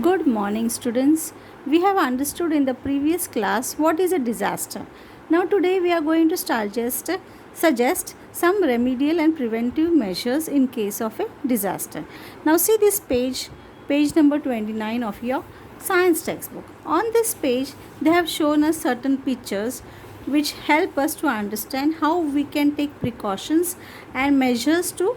Good morning, students. We have understood in the previous class what is a disaster. Now, today we are going to suggest some remedial and preventive measures in case of a disaster. Now, see this page number 29 of your science textbook. On this page, they have shown us certain pictures which help us to understand how we can take precautions and measures to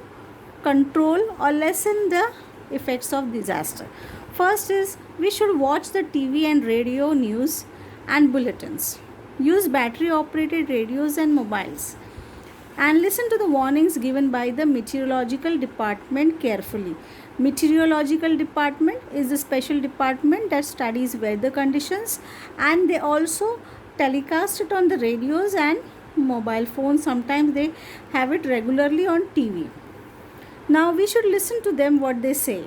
control or lessen the effects of disaster. First is we should watch the TV and radio news and bulletins. Use battery operated radios and mobiles and listen to the warnings given by the meteorological department carefully. Meteorological department is a special department that studies weather conditions, and they also telecast it on the radios and mobile phones. Sometimes they have it regularly on TV. Now we should listen to them what they say,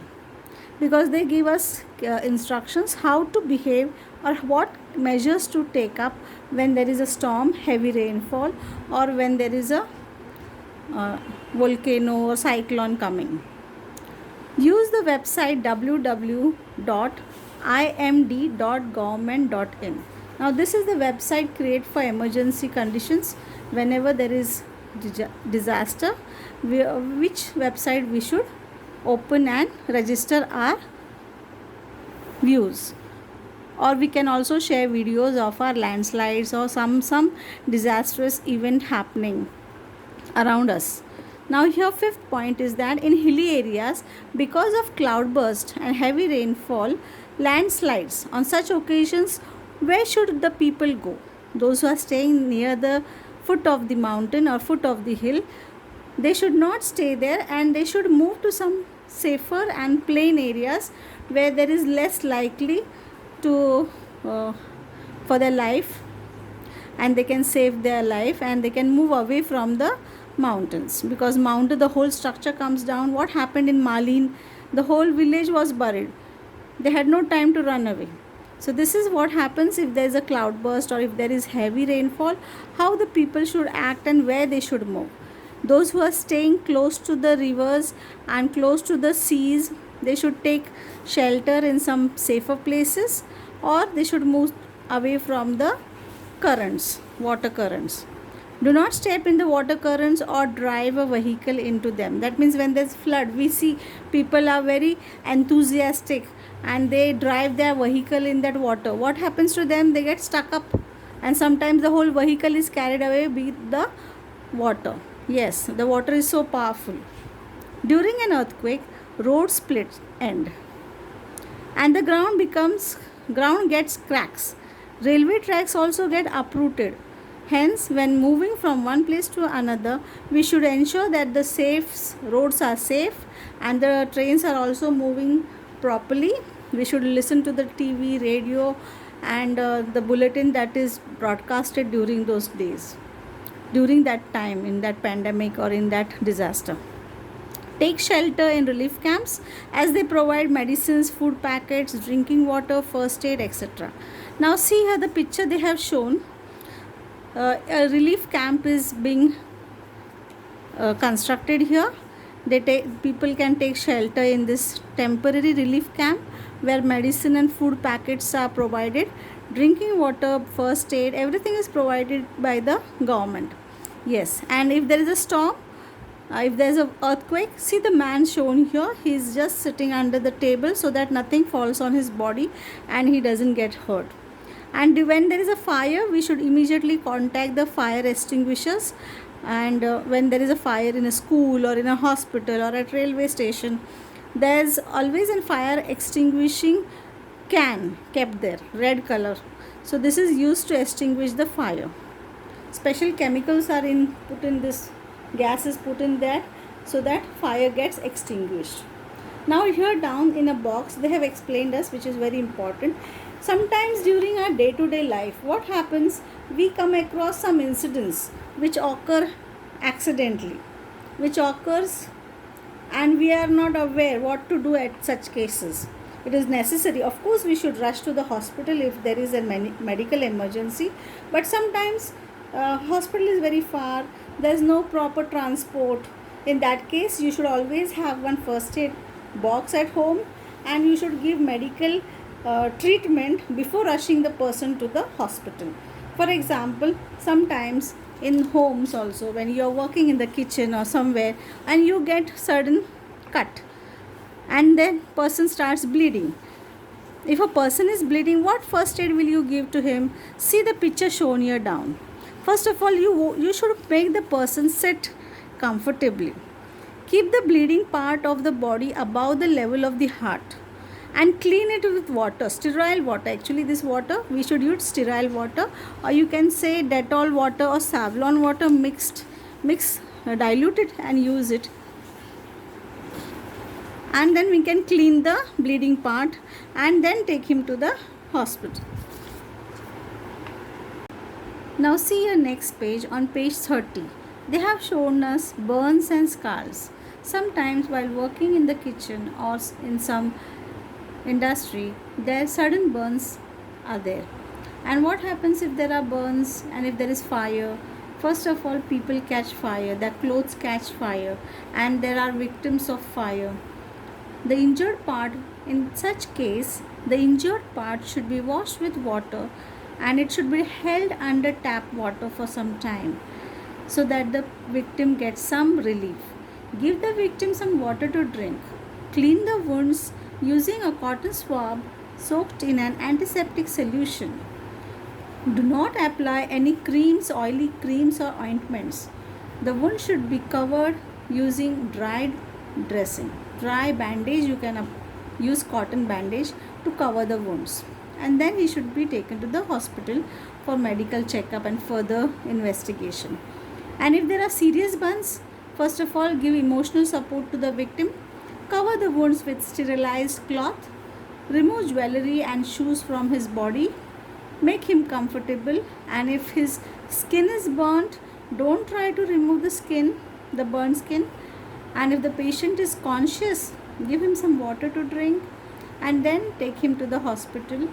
because they give us instructions how to behave or what measures to take up when there is a storm, heavy rainfall, or when there is a volcano or cyclone coming. Use the website www.imd.government.in. Now this is the website created for emergency conditions whenever there is disaster, which website we should open and register our views. Or we can also share videos of our landslides or some disastrous event happening around us. Now here fifth point is that in hilly areas, because of cloudburst and heavy rainfall, landslides, on such occasions, where should the people go? Those who are staying near the foot of the mountain or foot of the hill, they should not stay there and they should move to some safer and plain areas where there is less likely to for their life, and they can save their life and they can move away from the mountains, because mountain, the whole structure comes down. What happened in Malin, the whole village was buried. They had no time to run away. So this is what happens if there is a cloudburst or if there is heavy rainfall, how the people should act and where they should move. Those who are staying close to the rivers and close to the seas, they should take shelter in some safer places, or they should move away from the currents, water currents. Do not step in the water currents or drive a vehicle into them. That means when there's flood, we see people are very enthusiastic and they drive their vehicle in that water. What happens to them? They get stuck up, and sometimes the whole vehicle is carried away with the water. Yes, the water is so powerful. During an earthquake, road split end and the ground gets cracks. Railway tracks also get uprooted. Hence, when moving from one place to another, we should ensure that the roads are safe and the trains are also moving properly. We should listen to the TV, radio, and the bulletin that is broadcasted during those days, during that time, in that pandemic or in that disaster. Take shelter in relief camps, as they provide medicines, food packets, drinking water, first aid, etc. Now see here the picture they have shown. A relief camp is being constructed here. People can take shelter in this temporary relief camp where medicine and food packets are provided. Drinking water, first aid, everything is provided by the government. Yes, and if there is a storm, if there is an earthquake, see the man shown here, he is just sitting under the table so that nothing falls on his body and he doesn't get hurt. And when there is a fire, we should immediately contact the fire extinguishers. And when there is a fire in a school or in a hospital or at railway station, there's always a fire extinguishing can kept there, red color. So this is used to extinguish the fire. Special chemicals are put in this, gas is put in that, so that fire gets extinguished. Now here down in a box they have explained us, which is very important. Sometimes during our day-to-day life, what happens, we come across some incidents which occur accidentally, which occurs and we are not aware what to do at such cases. It is necessary, of course, we should rush to the hospital if there is a medical emergency, but sometimes hospital is very far, there is no proper transport. In that case, you should always have one first aid box at home and you should give medical treatment before rushing the person to the hospital. For example, sometimes in homes also, when you are working in the kitchen or somewhere and you get sudden cut and then person starts bleeding. If a person is bleeding, what first aid will you give to him? See the picture shown here down. First of all, you should make the person sit comfortably. Keep the bleeding part of the body above the level of the heart and clean it with water, sterile water. Actually, this water, we should use sterile water, or you can say Dettol water or Savlon water dilute it and use it. And then we can clean the bleeding part and then take him to the hospital. Now see your next page. On page 30, they have shown us burns and scars. Sometimes while working in the kitchen or in some industry, there sudden burns are there. And what happens if there are burns and if there is fire? First of all, people catch fire, their clothes catch fire, and there are victims of fire. The injured part, in such case, the injured part should be washed with water and it should be held under tap water for some time so that the victim gets some relief. Give the victim some water to drink. Clean the wounds using a cotton swab soaked in an antiseptic solution. Do not apply any creams, oily creams or ointments. The wound should be covered using dried dressing. Dry bandage, you can use cotton bandage to cover the wounds, and then he should be taken to the hospital for medical checkup and further investigation. And if there are serious burns, first of all, give emotional support to the victim. Cover the wounds with sterilized cloth. Remove jewelry and shoes from his body. Make him comfortable, and if his skin is burnt, don't try to remove the skin, the burnt skin. And if the patient is conscious, give him some water to drink and then take him to the hospital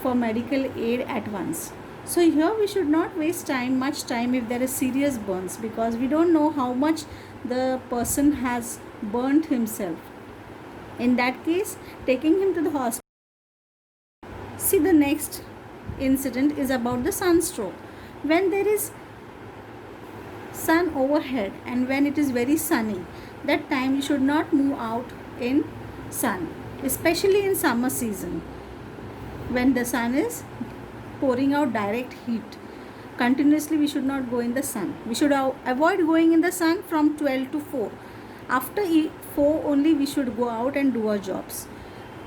for medical aid at once. So here we should not waste much time if there is serious burns, because we don't know how much the person has burnt himself. In that case, taking him to the hospital. See, the next incident is about the sunstroke. When there is sun overhead and when it is very sunny, that time you should not move out in sun, especially in summer season when the sun is pouring out direct heat. Continuously we should not go in the sun. We should avoid going in the sun from 12 to 4. After 4 only we should go out and do our jobs.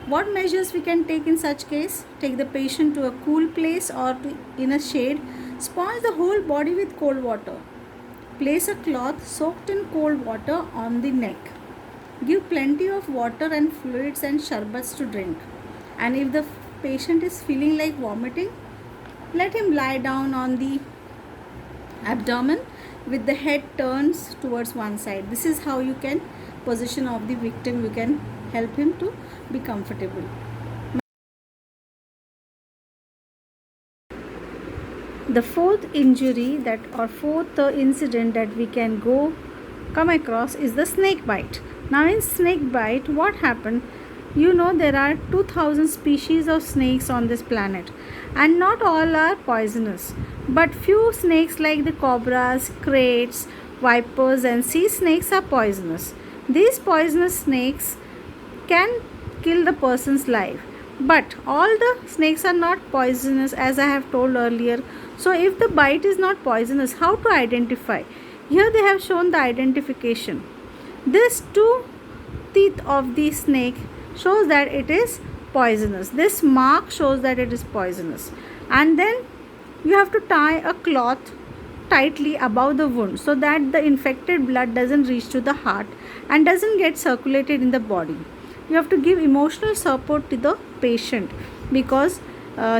What measures we can take in such case? Take the patient to a cool place or in a shade. Sponge the whole body with cold water. Place a cloth soaked in cold water on the neck. Give plenty of water and fluids and sharbats to drink. And if the patient is feeling like vomiting, let him lie down on the abdomen with the head turns towards one side. This is how you can position of the victim. You can help him to be comfortable. The fourth injury fourth incident that we can come across is the snake bite. Now in snake bite, what happened? You know, there are 2000 species of snakes on this planet, and not all are poisonous, but few snakes like the cobras, kraits, vipers and sea snakes are poisonous. These poisonous snakes can kill the person's life, but all the snakes are not poisonous, as I have told earlier. So if the bite is not poisonous, how to identify? Here they have shown the identification. This 2 teeth of the snake shows that it is poisonous. This mark shows that it is poisonous. And then you have to tie a cloth tightly above the wound so that the infected blood doesn't reach to the heart and doesn't get circulated in the body. You have to give emotional support to the patient, because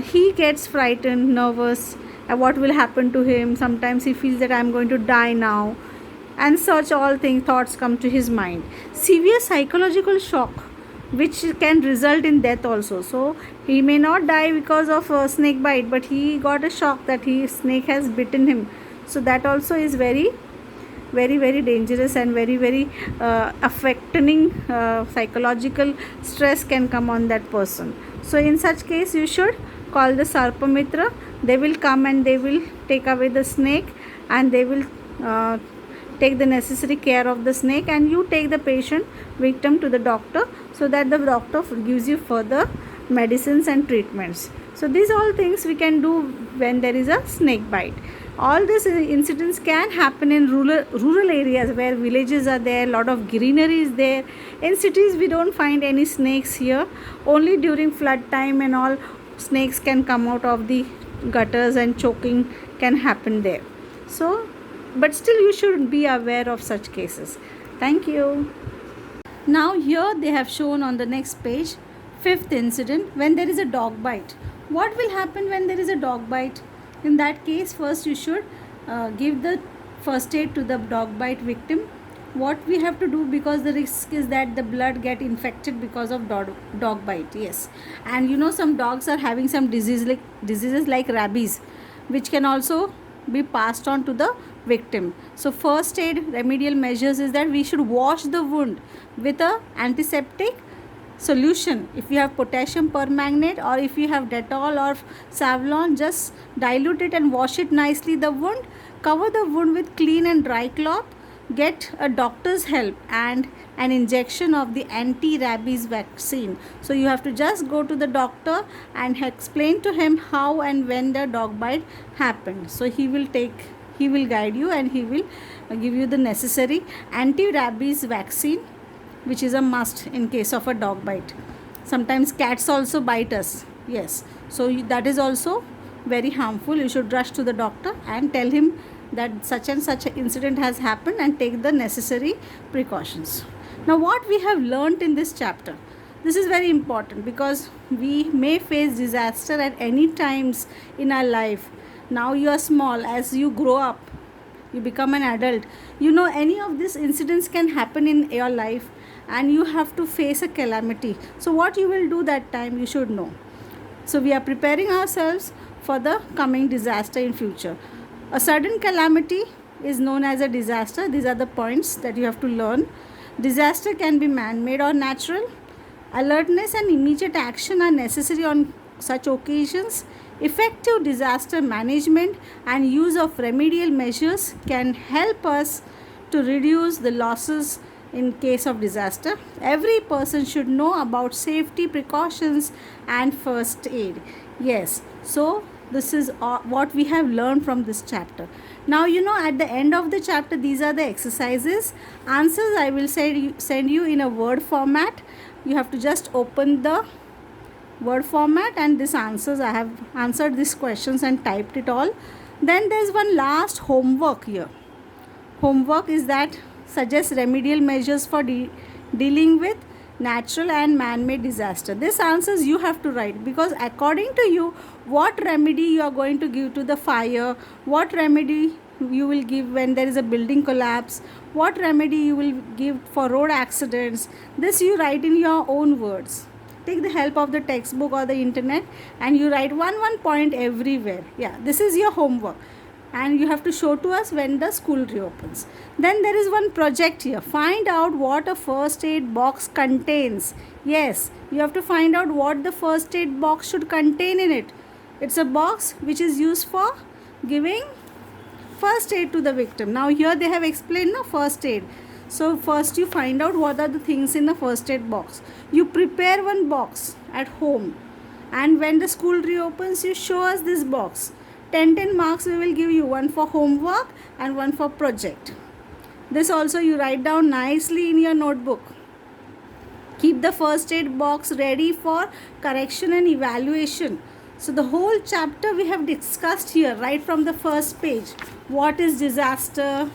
he gets frightened, nervous, what will happen to him. Sometimes he feels that I am going to die now, and such all thoughts come to his mind. Severe psychological shock which can result in death also. So he may not die because of a snake bite, but he got a shock that snake has bitten him. So that also is very very very dangerous and very very affecting psychological stress can come on that person. So in such case you should call the Sarpamitra. They will come and they will take away the snake, and they will take the necessary care of the snake, and you take the patient victim to the doctor, so that the doctor gives you further medicines and treatments. So these all things we can do when there is a snake bite. All these incidents can happen in rural areas where villages are there, lot of greenery is there. In cities we don't find any snakes here. Only during flood time and all, snakes can come out of the gutters and choking can happen there. So but still you should be aware of such cases. Thank you. Now here they have shown on the next page, fifth incident, when there is a dog bite. What will happen when there is a dog bite? In that case, first you should give the first aid to the dog bite victim. What we have to do, because the risk is that the blood get infected because of dog bite. Yes, and you know some dogs are having some diseases like rabies, which can also be passed on to the victim. So first aid remedial measures is that we should wash the wound with a antiseptic solution. If you have potassium permanganate, or if you have Dettol or Savlon, just dilute it and wash it nicely the wound. Cover the wound with clean and dry cloth. Get a doctor's help and an injection of the anti-rabies vaccine. So you have to just go to the doctor and explain to him how and when the dog bite happened. So he will guide you, and he will give you the necessary anti-rabies vaccine, which is a must in case of a dog bite. Sometimes cats also bite us. Yes, so that is also very harmful. You should rush to the doctor and tell him that such and such an incident has happened, and take the necessary precautions. Now what we have learnt in this chapter, this is very important, because we may face disaster at any times in our life. Now you are small, as you grow up, you become an adult, you know any of these incidents can happen in your life, and you have to face a calamity. So what you will do that time, you should know. So we are preparing ourselves for the coming disaster in future. A sudden calamity is known as a disaster. These are the points that you have to learn. Disaster can be man-made or natural. Alertness and immediate action are necessary on such occasions. Effective disaster management and use of remedial measures can help us to reduce the losses in case of disaster. Every person should know about safety precautions and first aid. Yes, so this is what we have learned from this chapter. Now you know at the end of the chapter, these are the exercises. Answers I will send you in a word format. You have to just open the word format, and this answers, I have answered these questions and typed it all. Then there's one last homework here. Homework is that suggest remedial measures for dealing with natural and man-made disaster. This answers you have to write, because according to you, what remedy you are going to give to the fire, what remedy you will give when there is a building collapse, what remedy you will give for road accidents, this you write in your own words. Take the help of the textbook or the internet, and you write one point everywhere. Yeah, this is your homework, and you have to show to us when the school reopens. Then there is one project here. Find out what a first aid box contains. Yes, you have to find out what the first aid box should contain in it. It's a box which is used for giving first aid to the victim. Now here they have explained the first aid. So first you find out what are the things in the first aid box. You prepare one box at home, and when the school reopens, you show us this box. 10 marks we will give you, one for homework and one for project. This also you write down nicely in your notebook. Keep the first aid box ready for correction and evaluation. So the whole chapter we have discussed here right from the first page. What is disaster?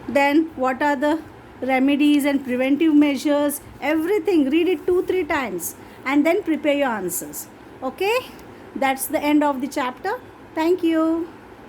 Then what are the remedies and preventive measures? Everything. Read it 2-3 times and then prepare your answers. Okay? That's the end of the chapter. Thank you.